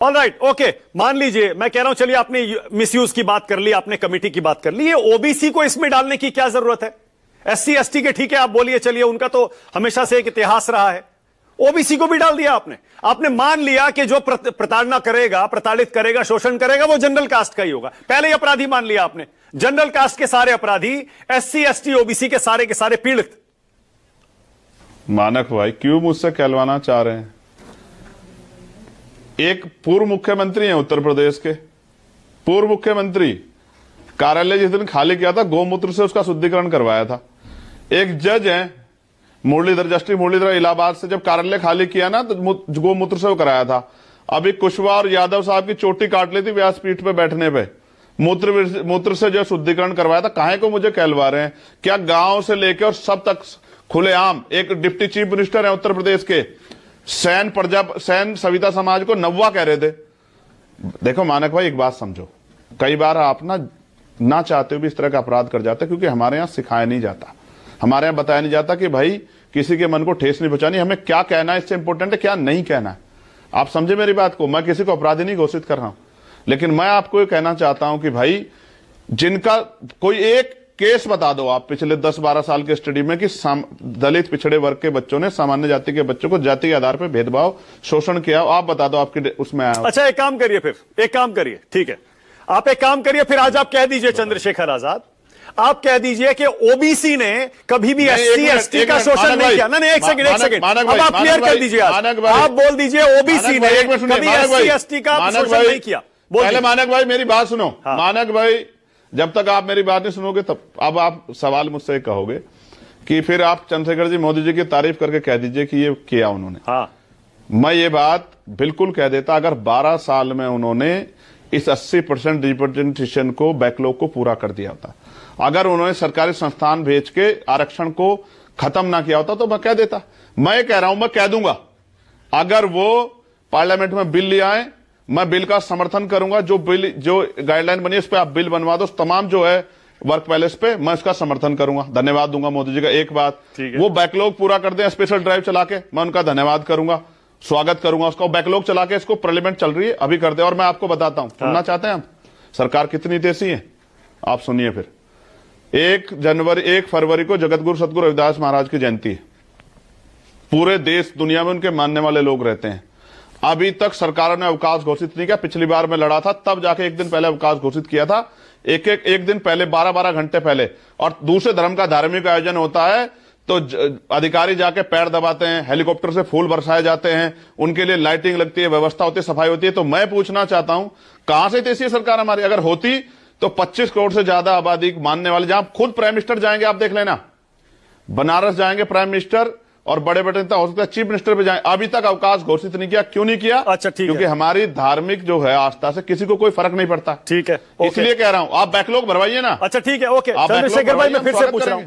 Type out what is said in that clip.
Alright, okay, मान लीजिए, मैं कह रहा हूं चलिए आपने मिसयूज की बात कर ली, आपने कमिटी की बात कर ली, ये ओबीसी को इसमें डालने की क्या जरूरत है? एससी एसटी के ठीक है, आप बोलिए, चलिए, उनका तो हमेशा से एक इतिहास रहा है। ओबीसी को भी डाल दिया आपने मान लिया कि जो प्रताड़ना करेगा, प्रताड़ित करेगा, शोषण करेगा, वो जनरल कास्ट का ही होगा। पहले ही अपराधी मान लिया आपने, जनरल कास्ट के सारे अपराधी, एससी एसटी ओबीसी के सारे पीड़ित। मानक भाई क्यों मुझसे कहलवाना चाह रहे हैं? एक पूर्व मुख्यमंत्री हैं उत्तर प्रदेश के, पूर्व मुख्यमंत्री, कार्यालय जिस दिन खाली किया था गौमूत्र से उसका शुद्धिकरण करवाया था। एक जज हैं मुरलीधर, जस्टिस मुरलीधर, इलाहाबाद से, जब कार्यालय खाली किया ना तो गौमूत्र से वो कराया था। अभी कुशवाहा और यादव साहब की चोटी काट ली थी व्यासपीठ पे बैठने पे, मूत्र से जो शुद्धिकरण करवाया था। काहे को मुझे कहलवा रहे हैं? क्या गांव से लेकर और सब तक खुलेआम एक डिप्टी चीफ मिनिस्टर है उत्तर प्रदेश के, सैन सविता समाज को नव्वा कह रहे थे। देखो मानक भाई, एक बात समझो, कई बार आप ना चाहते हुए भी इस तरह का अपराध कर जाते, क्योंकि हमारे यहां सिखाया नहीं जाता, हमारे यहां बताया नहीं जाता कि भाई किसी के मन को ठेस नहीं पहुंचानी, हमें क्या कहना है इससे इंपॉर्टेंट है क्या नहीं कहना है। आप समझे मेरी बात को? मैं किसी को अपराधी नहीं घोषित कर रहा हूं, लेकिन मैं आपको ये कहना चाहता हूं कि भाई जिनका कोई एक केस बता दो आप पिछले 10-12 साल के स्टडी में कि दलित पिछड़े वर्ग के बच्चों ने सामान्य जाति के बच्चों को जाति के आधार पर भेदभाव शोषण किया, आप बता दो आपके उसमें आया। अच्छा, एक काम करिए, फिर एक काम करिए, ठीक है, आप एक काम करिए, फिर आज आप कह दीजिए चंद्रशेखर आजाद, आप कह दीजिए कि ओबीसी ने कभी भी एससी एसटी का शोषण नहीं किया। नहीं, एक सेकंड, अब आप क्लियर कर दीजिए, आप बोल दीजिए ओबीसी ने कभी एससी एसटी का शोषण नहीं किया। पहले मानक भाई मेरी बात सुनो। मानक भाई, जब तक आप मेरी बात नहीं सुनोगे तब अब आप सवाल मुझसे कहोगे कि फिर आप चंद्रशेखर जी मोदी जी की तारीफ करके कह दीजिए कि ये किया उन्होंने। हाँ, मैं ये बात बिल्कुल कह देता, अगर 12 साल में उन्होंने इस 80% रिप्रेजेंटेशन को, बैकलॉग को पूरा कर दिया होता, अगर उन्होंने सरकारी संस्थान भेज के आरक्षण को खत्म ना किया होता तो मैं कह देता। मैं कह रहा हूं, मैं कह दूंगा, अगर वो पार्लियामेंट में बिल ले आए, मैं बिल का समर्थन करूंगा। जो गाइडलाइन बनी है, इस पे आप बिल बनवा दो, तमाम जो है वर्क पैलेस पे, मैं इसका समर्थन करूंगा, धन्यवाद दूंगा मोदी जी का। एक बात, वो बैकलॉग पूरा कर दें स्पेशल ड्राइव चला के, मैं उनका धन्यवाद करूंगा, स्वागत करूंगा उसका। बैकलॉग चला के इसको पार्लियामेंट चल रही है अभी कर दे। और मैं आपको बताता हूं, सुनना चाहते हैं आप सरकार कितनी देसी है? आप सुनिए फिर। 1 फरवरी को जगतगुरु सतगुरु रविदास महाराज की जयंती है। पूरे देश दुनिया में उनके मानने वाले लोग रहते हैं। अभी तक सरकार ने अवकाश घोषित नहीं किया। पिछली बार मैं लड़ा था तब जाके एक दिन पहले अवकाश घोषित किया था, एक दिन पहले, 12-12 घंटे पहले। और दूसरे धर्म का धार्मिक आयोजन होता है तो अधिकारी जाके पैर दबाते हैं, हेलीकॉप्टर से फूल बरसाए जाते हैं, उनके लिए लाइटिंग लगती है, व्यवस्था होती है, सफाई होती है। तो मैं पूछना चाहता हूं, कहां से देसी सरकार हमारी? अगर होती तो 25 करोड़ से ज्यादा आबादी मानने वाले, जहां खुद प्राइम मिनिस्टर जाएंगे, आप देख लेना, बनारस जाएंगे प्राइम मिनिस्टर, और बड़े बड़े नेता हो सकता है चीफ मिनिस्टर पे जाए। अभी तक अवकाश घोषित नहीं किया। क्यों नहीं किया? अच्छा, ठीक है, क्योंकि हमारी धार्मिक जो है आस्था से किसी को कोई फर्क नहीं पड़ता। ठीक है, इसलिए कह रहा हूं, आप बैकलॉग भरवाइए ना। अच्छा, ठीक है, ओके। चंद्रशेखर भाई, मैं फिर से पूछ रहा हूं,